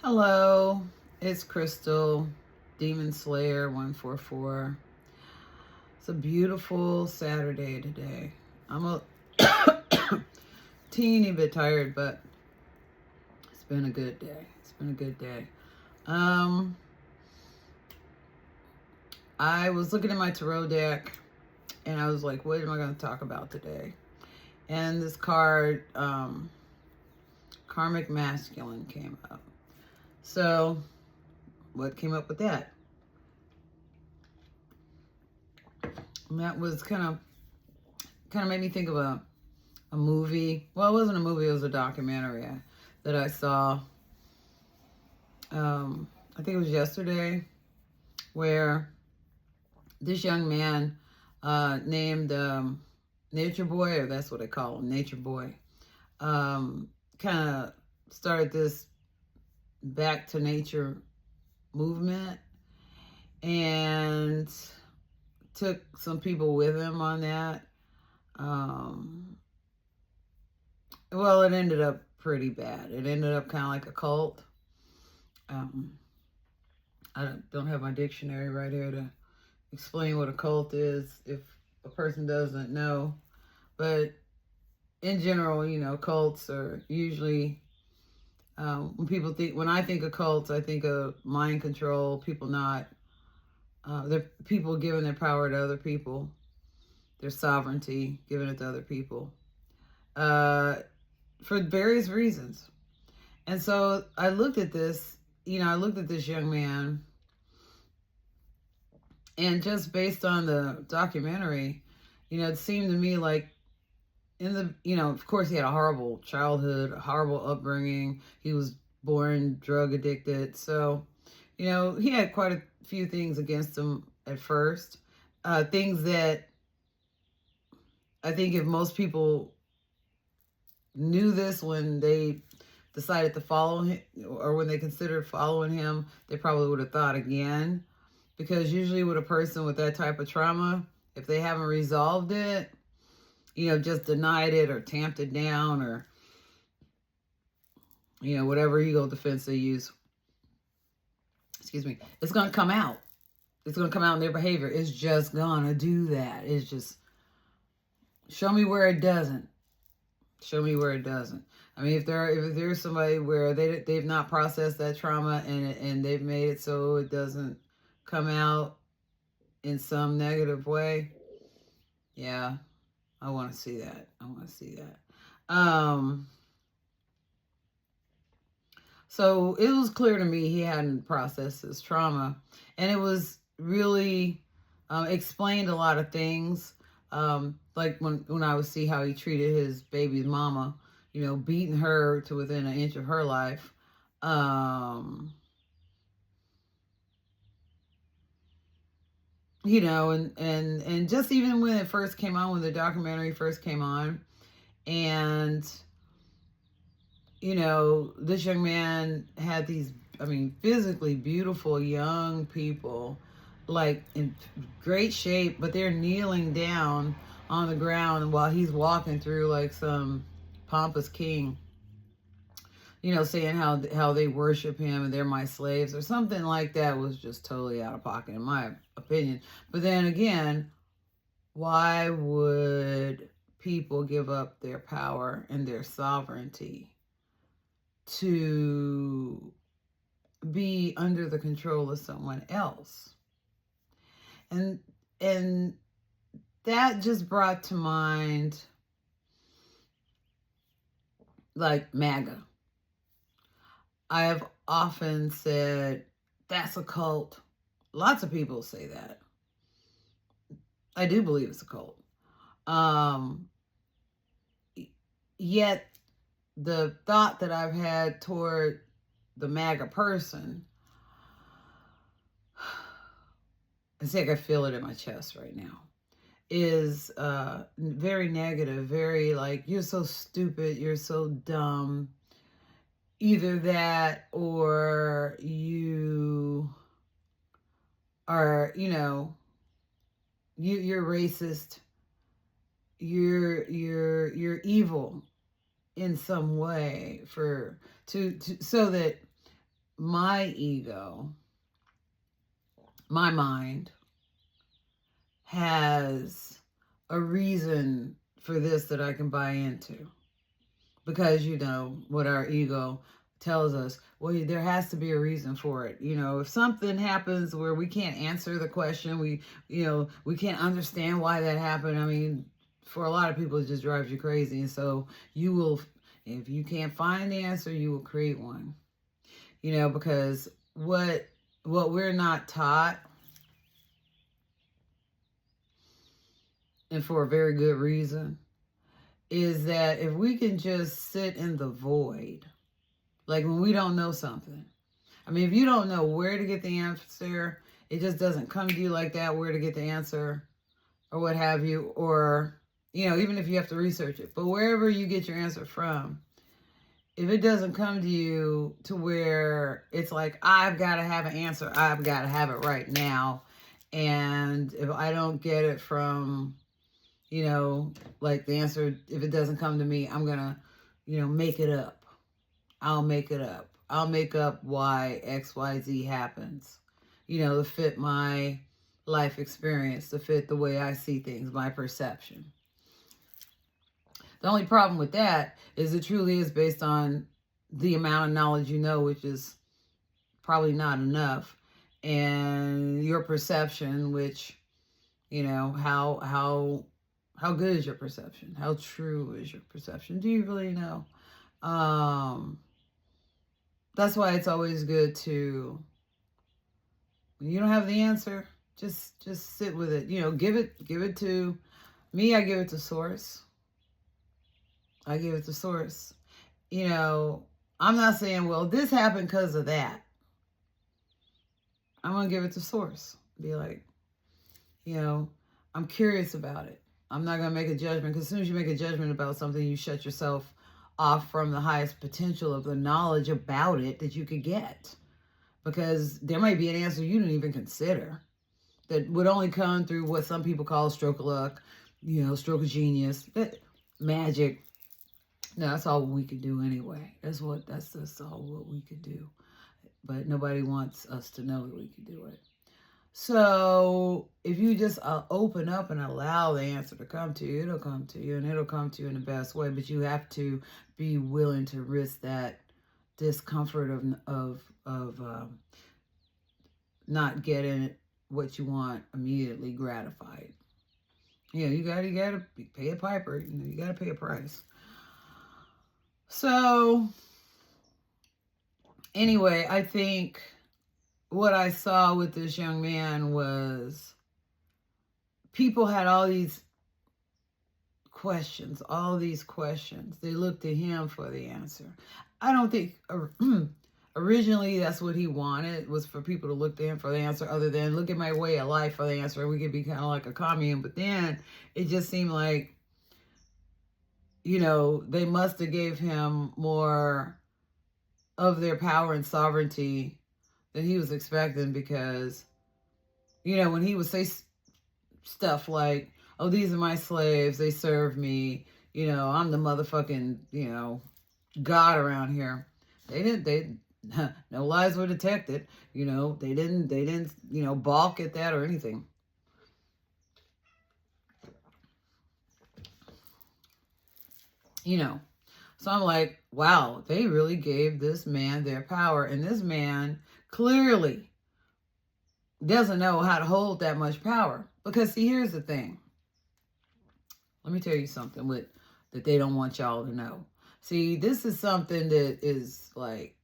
Hello, it's Crystal, Demon Slayer 144. It's a beautiful Saturday today. I'm a teeny bit tired, but it's been a good day. It's been a good day. Um, I was looking at my tarot deck and I was like, what am I going to talk about today? And this card, Karmic Masculine, came up. So, what came up with that? And that was kind of made me think of a movie. Well, it wasn't a movie, it was a documentary that I saw. I think it was yesterday, where this young man named Nature Boy, or that's what they call him, Nature Boy, kind of started this back to nature movement and took some people with him on that. Well, it ended up pretty bad. It ended up kind of like a cult. I don't have my dictionary right here to explain what a cult is if a person doesn't know. But in general, cults are usually, when I think of cults, I think of mind control, they're people giving their power to other people, their sovereignty, giving it to other people, for various reasons. And so I looked at this, young man, and just based on the documentary, it seemed to me like of course he had a horrible childhood, a horrible upbringing. He was born drug addicted. So, he had quite a few things against him at first. Things that I think if most people knew this when they decided to follow him, or when they considered following him, they probably would have thought again. Because usually with a person with that type of trauma, if they haven't resolved it, just denied it or tamped it down, or, whatever ego defense they use, it's going to come out. It's going to come out in their behavior. It's just going to do that. It's just, show me where it doesn't. Show me where it doesn't. I mean, if there's somebody where they've not processed that trauma and they've made it so it doesn't come out in some negative way, yeah, I want to see that. So it was clear to me he hadn't processed his trauma, and it was really explained a lot of things. Like when I would see how he treated his baby's mama, beating her to within an inch of her life. And just even when it first came on, when the documentary first came on, and, this young man had these, physically beautiful young people, like in great shape, but they're kneeling down on the ground while he's walking through like some pompous king, saying how they worship him and they're my slaves or something like that. Was just totally out of pocket in my opinion. But then again, why would people give up their power and their sovereignty to be under the control of someone else? And that just brought to mind like MAGA. I have often said that's a cult. Lots of people say that. I do believe it's a cult. Yet the thought that I've had toward the MAGA person, it's like I feel it in my chest right now, is very negative, very like, you're so stupid, you're so dumb. Either that, or you are, you're racist, you're evil in some way so that my ego, my mind, has a reason for this that I can buy into. Because, you know, what our ego tells us, well, there has to be a reason for it. You know, if something happens where we can't answer the question, we can't understand why that happened. I mean, for a lot of people, it just drives you crazy. And so you will, if you can't find the answer, you will create one. You know, because what we're not taught, and for a very good reason, is that if we can just sit in the void, like when we don't know something. I mean, if you don't know where to get the answer, it just doesn't come to you like that, where to get the answer or what have you, or, you know, even if you have to research it, but wherever you get your answer from, if it doesn't come to you to where it's like, I've got to have an answer, I've got to have it right now. And if I don't get it from, you know, like the answer, if it doesn't come to me, I'm going to, you know, make it up. I'll make it up. I'll make up why XYZ happens, you know, to fit my life experience, to fit the way I see things, my perception. The only problem with that is it truly is based on the amount of knowledge you know, which is probably not enough, and your perception, which, you know, how good is your perception? How true is your perception? Do you really know? That's why it's always good to, when you don't have the answer, just sit with it. You know, give it to me. I give it to source. I give it to source. You know, I'm not saying, well, this happened because of that. I'm going to give it to source. Be like, you know, I'm curious about it. I'm not going to make a judgment, because as soon as you make a judgment about something, you shut yourself off from the highest potential of the knowledge about it that you could get. Because there might be an answer you didn't even consider that would only come through what some people call stroke of luck, you know, stroke of genius, magic. No, that's all we could do anyway. That's just all what we could do. But nobody wants us to know that we could do it. So if you just open up and allow the answer to come to you, it'll come to you, and it'll come to you in the best way. But you have to be willing to risk that discomfort of not getting what you want immediately gratified. Yeah, you gotta pay a piper. You know, you gotta pay a price. So anyway, I think what I saw with this young man was people had all these questions. They looked to him for the answer. I don't think originally that's what he wanted, was for people to look to him for the answer, other than look at my way of life for the answer. We could be kind of like a commune. But then it just seemed like, you know, they must have gave him more of their power and sovereignty than he was expecting, because, you know, when he would say stuff like, oh, these are my slaves, they serve me, you know, I'm the motherfucking, you know, God around here. No lies were detected, you know, they didn't, you know, balk at that or anything. You know, so I'm like, wow, they really gave this man their power. And this man clearly doesn't know how to hold that much power. Because, see, here's the thing. Let me tell you something that they don't want y'all to know. See, this is something that is like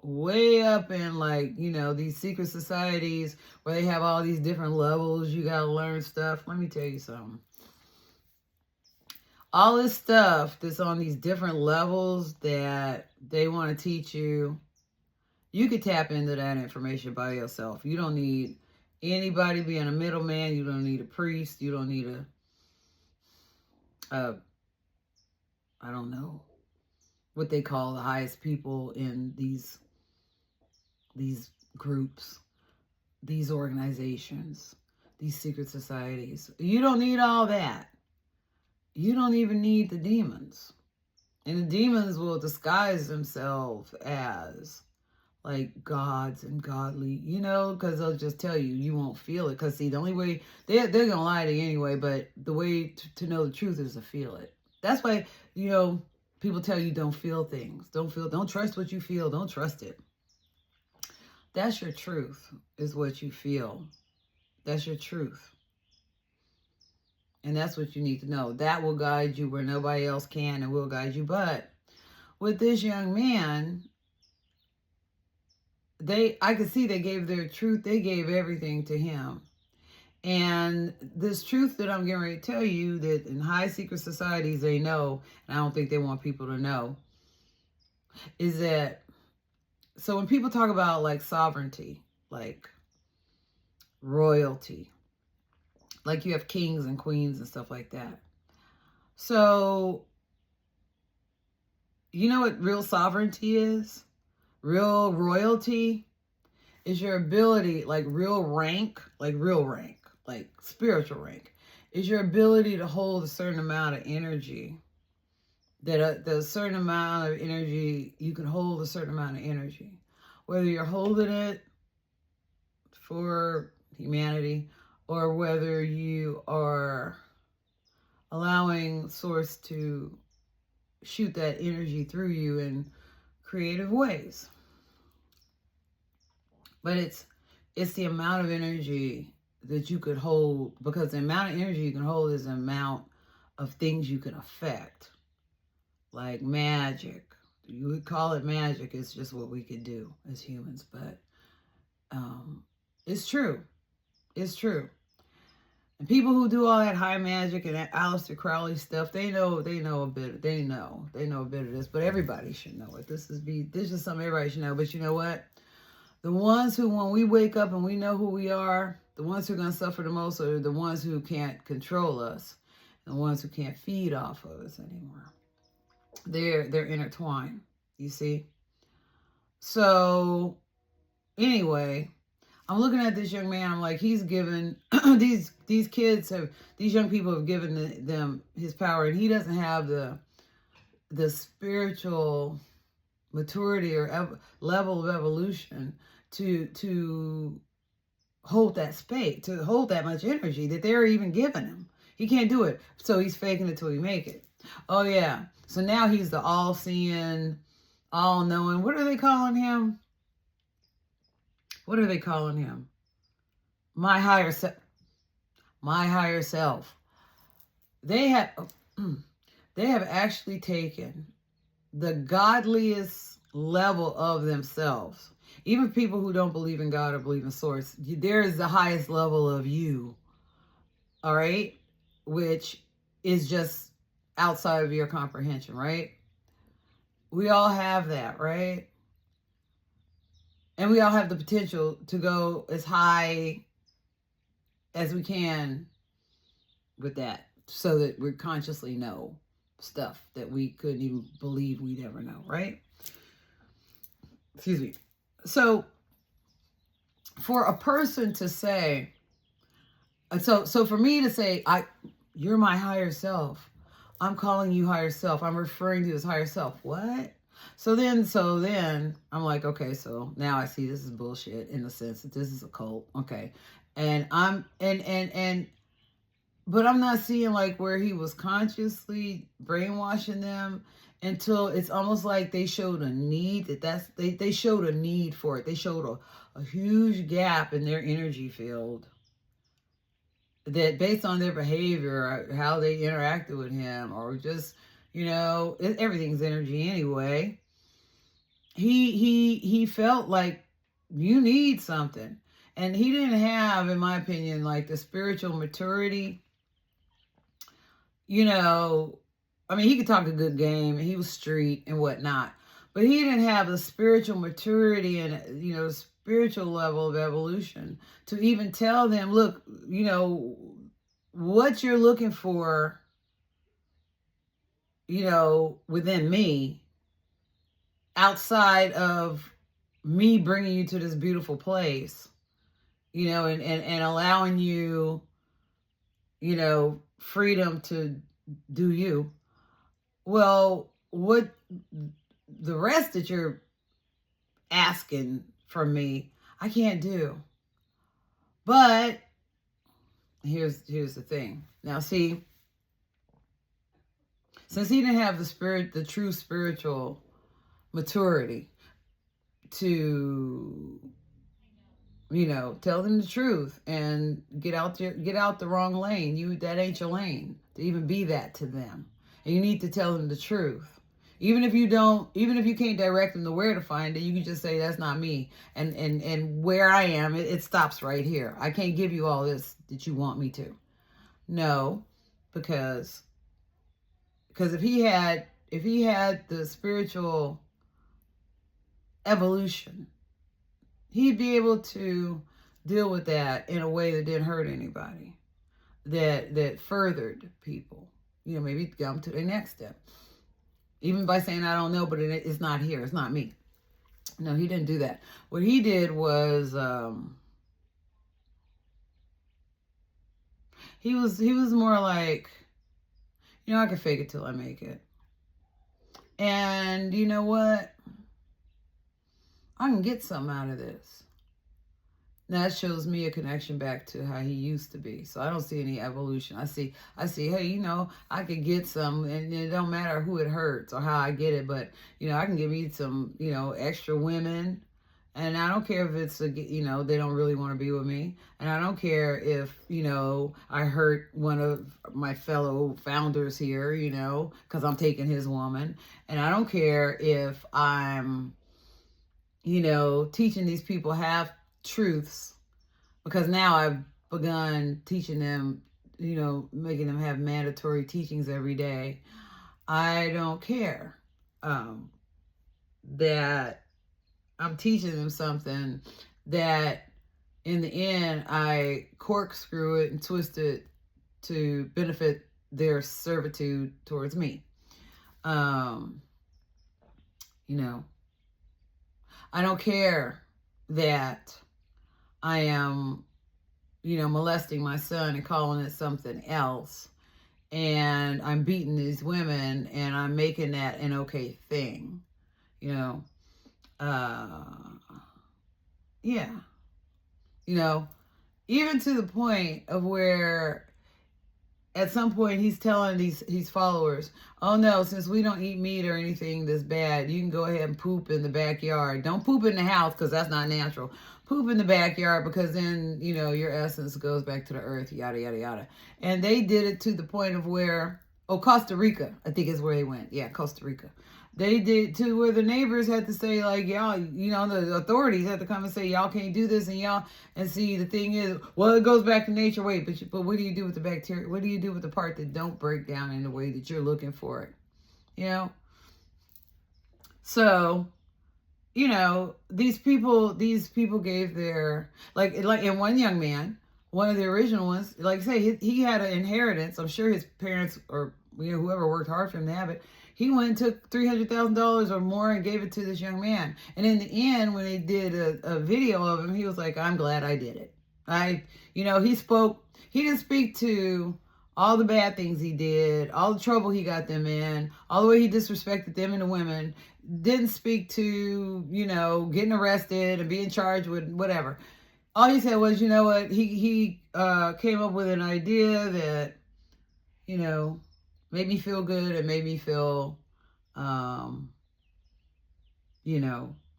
way up in, like, you know, these secret societies where they have all these different levels. You got to learn stuff. Let me tell you something. All this stuff that's on these different levels that they want to teach you, you could tap into that information by yourself. You don't need anybody being a middleman. You don't need a priest. You don't need I don't know what they call the highest people in these groups, these organizations, these secret societies. You don't need all that. You don't even need the demons. And the demons will disguise themselves as like gods and godly, because they'll just tell you, you won't feel it. Because see, the only way, they're going to lie to you anyway, but the way to know the truth is to feel it. That's why, people tell you don't feel things. Don't trust what you feel. Don't trust it. That's your truth, is what you feel. That's your truth. And that's what you need to know. That will guide you where nobody else can and will guide you. But with this young man, I could see they gave their truth. They gave everything to him. And this truth that I'm getting ready to tell you, that in high secret societies they know, and I don't think they want people to know, is that, so when people talk about like sovereignty, like royalty, like you have kings and queens and stuff like that. So, you know what real sovereignty is? Real royalty is your ability, like real rank, like spiritual rank, is your ability to hold a certain amount of energy. That the certain amount of energy, you can hold a certain amount of energy. Whether you're holding it for humanity or whether you are allowing Source to shoot that energy through you in creative ways. But it's the amount of energy that you could hold, because the amount of energy you can hold is the amount of things you can affect. Like magic. You would call it magic. It's just what we could do as humans. But it's true. It's true. And people who do all that high magic and that Aleister Crowley stuff, they know a bit. They know a bit of this. But everybody should know it. This is something everybody should know. But you know what? The ones who, when we wake up and we know who we are, the ones who are going to suffer the most are the ones who can't control us, the ones who can't feed off of us anymore. They're intertwined, you see. So anyway, I'm looking at this young man. I'm like, he's given these young people have given them his power, and he doesn't have the spiritual maturity or level of evolution to hold that space, to hold that much energy that they're even giving him. He can't do it, so he's faking it till he make it. Oh yeah, so now he's the all-seeing, all-knowing. What are they calling him? What are they calling him? My higher self. My higher self. They have actually taken the godliest level of themselves. Even people who don't believe in God or believe in Source, there is the highest level of you. All right? Which is just outside of your comprehension, right? We all have that, right? And we all have the potential to go as high as we can with that, so that we consciously know stuff that we couldn't even believe we'd ever know, right? Excuse me. So for a person to say, so for me to say, you're my higher self, I'm calling you higher self, I'm referring to you as higher self. What? So then I'm like, okay, so now I see this is bullshit in the sense that this is a cult. Okay. And but I'm not seeing like where he was consciously brainwashing them until it's almost like they showed a need they showed a need for it. They showed a huge gap in their energy field, that based on their behavior, how they interacted with him, or just, everything's energy anyway. He felt like you need something. And he didn't have, in my opinion, like the spiritual maturity. He could talk a good game, and he was street and whatnot, but he didn't have the spiritual maturity and, spiritual level of evolution to even tell them, look, what you're looking for, within me, outside of me bringing you to this beautiful place, and allowing you, freedom to do you. Well, what the rest that you're asking from me, I can't do. But here's the thing. Now see, since he didn't have the true spiritual maturity to, tell them the truth and get out the wrong lane. That ain't your lane to even be that to them. And you need to tell them the truth. Even if you can't direct them to where to find it, you can just say, that's not me. And where I am, it stops right here. I can't give you all this that you want me to. No, because if he had the spiritual evolution, he'd be able to deal with that in a way that didn't hurt anybody, that furthered people. Maybe got them to the next step. Even by saying, I don't know, but it's not here. It's not me. No, he didn't do that. What he did was, he was more like, I can fake it till I make it. And you know what? I can get something out of this. That shows me a connection back to how he used to be. So I don't see any evolution. I see, hey, I could get some, and it don't matter who it hurts or how I get it, but, I can give me some, extra women. And I don't care if it's, they don't really want to be with me. And I don't care if, I hurt one of my fellow founders here, because I'm taking his woman. And I don't care if I'm, teaching these people half truths, because now I've begun teaching them, making them have mandatory teachings every day. I don't care that I'm teaching them something that in the end I corkscrew it and twist it to benefit their servitude towards me. I don't care that I am, molesting my son and calling it something else. And I'm beating these women and I'm making that an okay thing. Yeah. Even to the point of where at some point he's telling these followers, oh no, since we don't eat meat or anything that's bad, you can go ahead and poop in the backyard. Don't poop in the house because that's not natural. Poop in the backyard because then, your essence goes back to the earth, yada, yada, yada. And they did it to the point of where, Costa Rica, I think is where they went. Yeah, Costa Rica. They did to where the neighbors had to say, like, y'all, the authorities had to come and say, y'all can't do this, and see, the thing is, well, it goes back to nature. Wait, but what do you do with the bacteria? What do you do with the part that don't break down in the way that you're looking for it? So, these people gave their, like in one young man, one of the original ones, like say, he had an inheritance. I'm sure his parents or whoever worked hard for him to have it. He went and took $300,000 or more and gave it to this young man. And in the end, when they did a video of him, he was like, I'm glad I did it. He didn't speak to all the bad things he did, all the trouble he got them in, all the way he disrespected them and the women, didn't speak to, getting arrested and being charged with whatever. All he said was, what, he came up with an idea that, made me feel good. It made me feel, made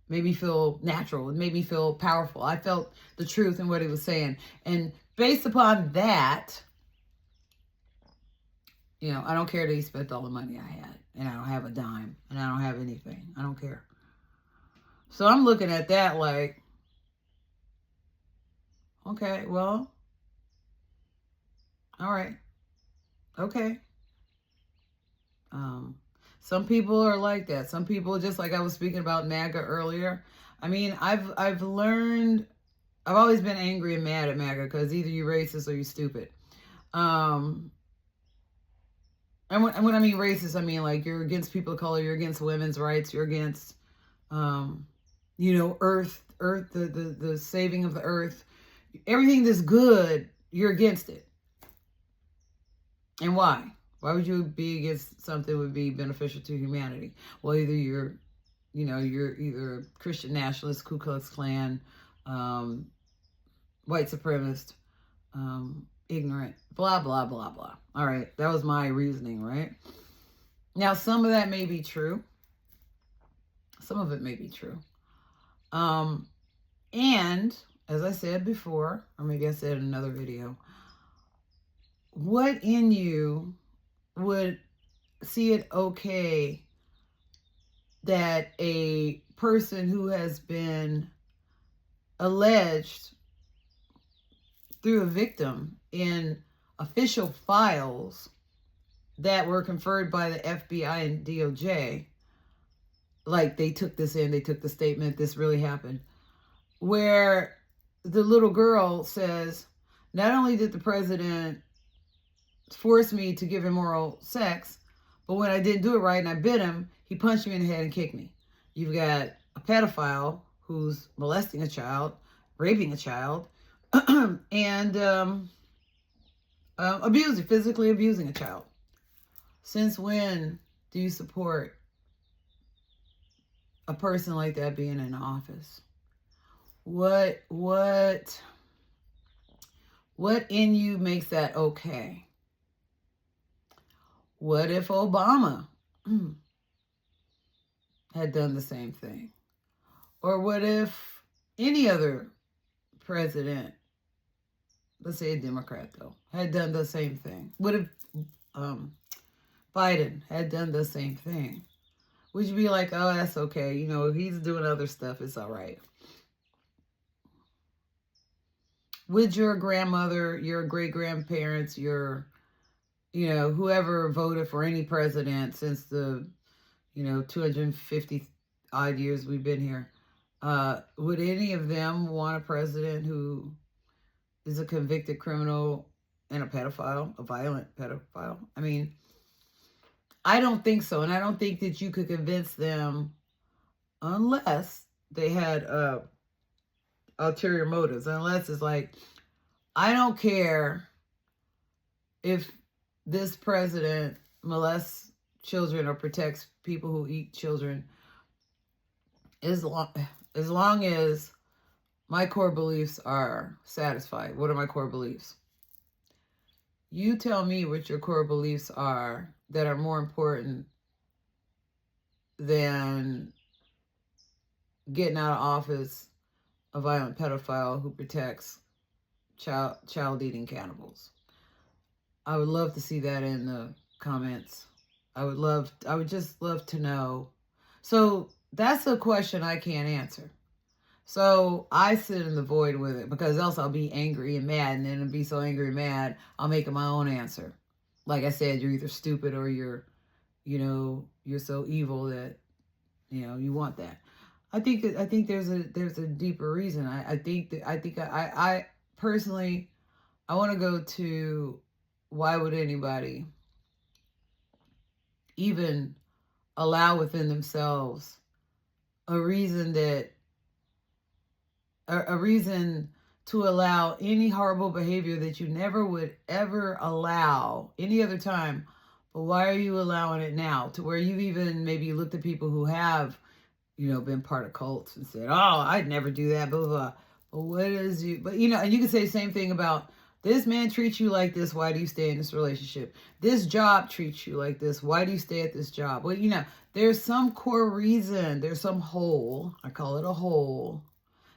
me feel natural. It made me feel powerful. I felt the truth in what he was saying. And based upon that, I don't care that he spent all the money I had. And I don't have a dime. And I don't have anything. I don't care. So I'm looking at that like, okay, well, all right. Okay. Some people are like that. Some people, just like I was speaking about MAGA earlier. I mean, I've learned, I've always been angry and mad at MAGA because either you're racist or you're stupid. And when I mean racist, I mean like you're against people of color, you're against women's rights, you're against, earth, the saving of the earth. Everything that's good, you're against it. And why? Why would you be against something that would be beneficial to humanity? Well, either you're you know, you're either Christian nationalist, Ku Klux Klan, white supremacist, ignorant, blah, blah, blah, blah. All right, that was my reasoning, right? Now, some of that may be true. Some of it may be true. And as I said before, or maybe I said in another video, what in you would see it okay that a person who has been alleged through a victim in official files that were conferred by the FBI and DOJ, like they took this in, they took the statement, this really happened, where the little girl says, not only did the president force me to give him oral sex, but when I didn't do it right and I bit him, he punched me in the head and kicked me. You've got a pedophile who's molesting a child, raping a child, and physically abusing a child. Since when do you support a person like that being in office? What in you makes that okay? What if Obama had done the same thing? Or what if any other president, let's say a Democrat though, had done the same thing? What if Biden had done the same thing? Would you be like, oh, that's okay, you know, if he's doing other stuff, it's all right? Would your grandmother, your great-grandparents, your, you know, whoever voted for any president since the, you know, 250 odd years we've been here, would any of them want a president who is a convicted criminal and a pedophile, a violent pedophile? I mean, I don't think so. And I don't think that you could convince them unless they had ulterior motives. Unless it's like, I don't care if this president molests children or protects people who eat children, as long as my core beliefs are satisfied. What are my core beliefs? You tell me what your core beliefs are that are more important than getting out of office a violent pedophile who protects child-eating cannibals. I would love to see that in the comments. I would just love to know. So that's a question I can't answer. So I sit in the void with it, because else I'll be angry and mad, and then I'll be so angry and mad, I'll make it my own answer. Like I said, you're either stupid or you're so evil that, you know, you want that. I think there's a deeper reason. I personally, I want to go to, why would anybody even allow within themselves a reason to allow any horrible behavior that you never would ever allow any other time, but why are you allowing it now? To where you've even maybe looked at people who have, you know, been part of cults and said, oh, I'd never do that, blah, blah, blah. But you know, and you can say the same thing about, this man treats you like this, why do you stay in this relationship? This job treats you like this, why do you stay at this job? Well, you know, there's some core reason, there's some hole, I call it a hole,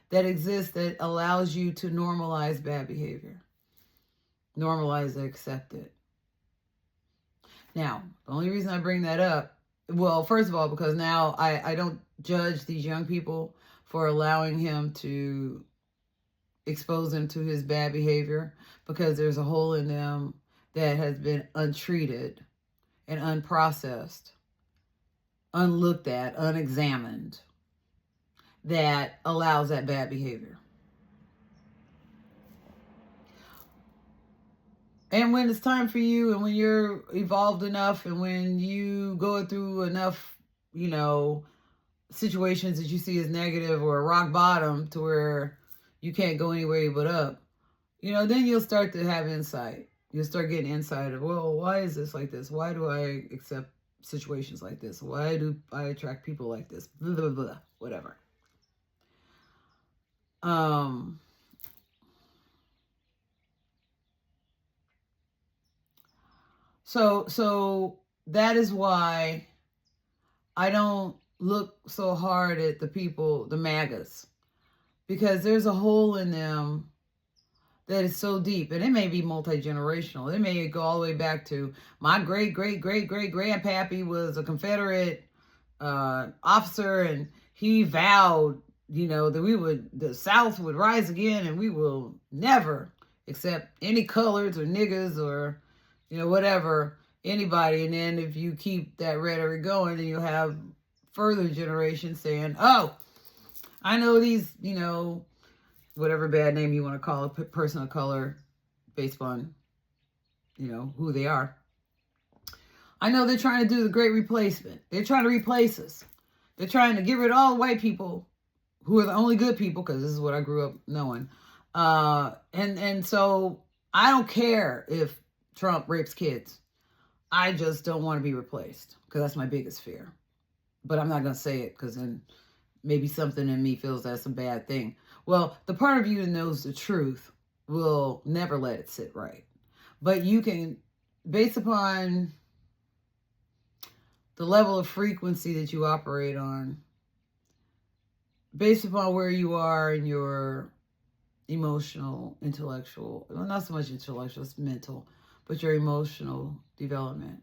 that exists that allows you to normalize bad behavior. Normalize it, accept it. Now, the only reason I bring that up, well, first of all, because now I don't judge these young people for allowing him to expose them to his bad behavior, because there's a hole in them that has been untreated and unprocessed, unlooked at, unexamined, that allows that bad behavior. And when it's time for you, and when you're evolved enough, and when you go through enough, you know, situations that you see as negative or rock bottom to where you can't go anywhere but up, you know, then you'll start to have insight. You'll start getting insight of, well, why is this like this? Why do I accept situations like this? Why do I attract people like this? Blah, blah, blah, whatever. So that is why I don't look so hard at the people, the MAGAs, because there's a hole in them that is so deep, and it may be multi-generational. It may go all the way back to my great-great-great-great-grandpappy was a Confederate officer, and he vowed, that the South would rise again, and we will never accept any coloreds or niggas or, whatever, anybody. And then if you keep that rhetoric going, then you'll have further generations saying, oh, I know these, whatever bad name you want to call a person of color based on, who they are. I know they're trying to do the great replacement. They're trying to replace us. They're trying to get rid of all the white people who are the only good people, because this is what I grew up knowing. And so I don't care if Trump rapes kids. I just don't want to be replaced, because that's my biggest fear. But I'm not going to say it, because then maybe something in me feels that's a bad thing. Well, the part of you that knows the truth will never let it sit right. But you can, based upon the level of frequency that you operate on, based upon where you are in your emotional, intellectual, well, not so much intellectual, it's mental, but your emotional development,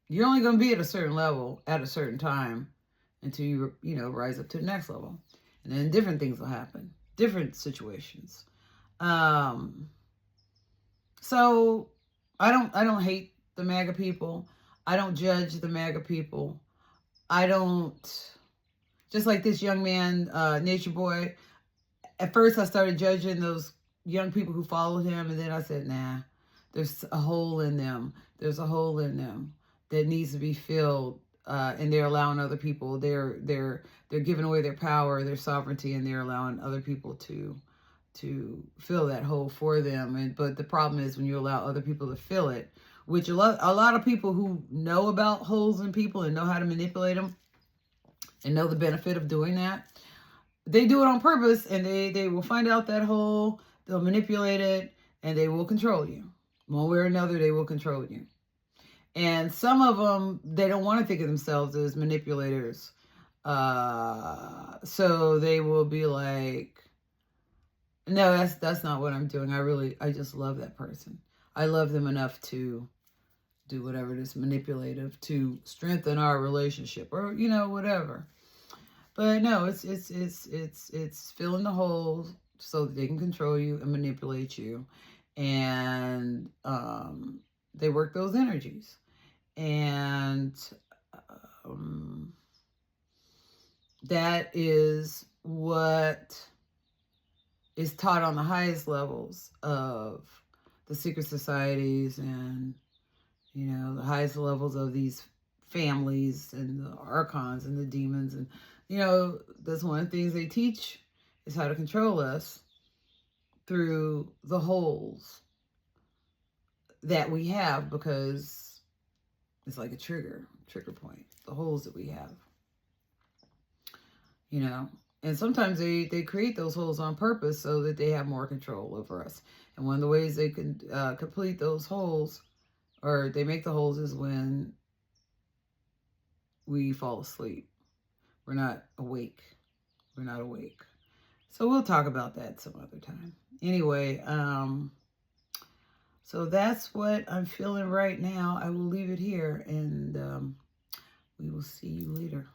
you're only going to be at a certain level at a certain time until you rise up to the next level. And then different things will happen, different situations. So I don't hate the MAGA people. I don't judge the MAGA people. I don't, just like this young man, Nature Boy. At first I started judging those young people who followed him, and then I said, nah, there's a hole in them. There's a hole in them that needs to be filled, and they're allowing other people. They're giving away their power, their sovereignty, and they're allowing other people to fill that hole for them. But the problem is when you allow other people to fill it, which a lot of people who know about holes in people and know how to manipulate them and know the benefit of doing that, they do it on purpose, and they will find out that hole, they'll manipulate it, and they will control you. One way or another, they will control you. And some of them, they don't want to think of themselves as manipulators. So they will be like, no, that's not what I'm doing. I just love that person. I love them enough to do whatever it is manipulative to strengthen our relationship, or whatever. But no, it's filling the holes so that they can control you and manipulate you, and they work those energies, and that is what is taught on the highest levels of the secret societies, and the highest levels of these families and the archons and the demons. And that's one of the things they teach, is how to control us through the holes that we have, because it's like a trigger point, the holes that we have, and sometimes they create those holes on purpose so that they have more control over us. And one of the ways they can complete those holes, or they make the holes, is when we fall asleep. We're not awake. So we'll talk about that some other time. Anyway, so that's what I'm feeling right now. I will leave it here, and we will see you later.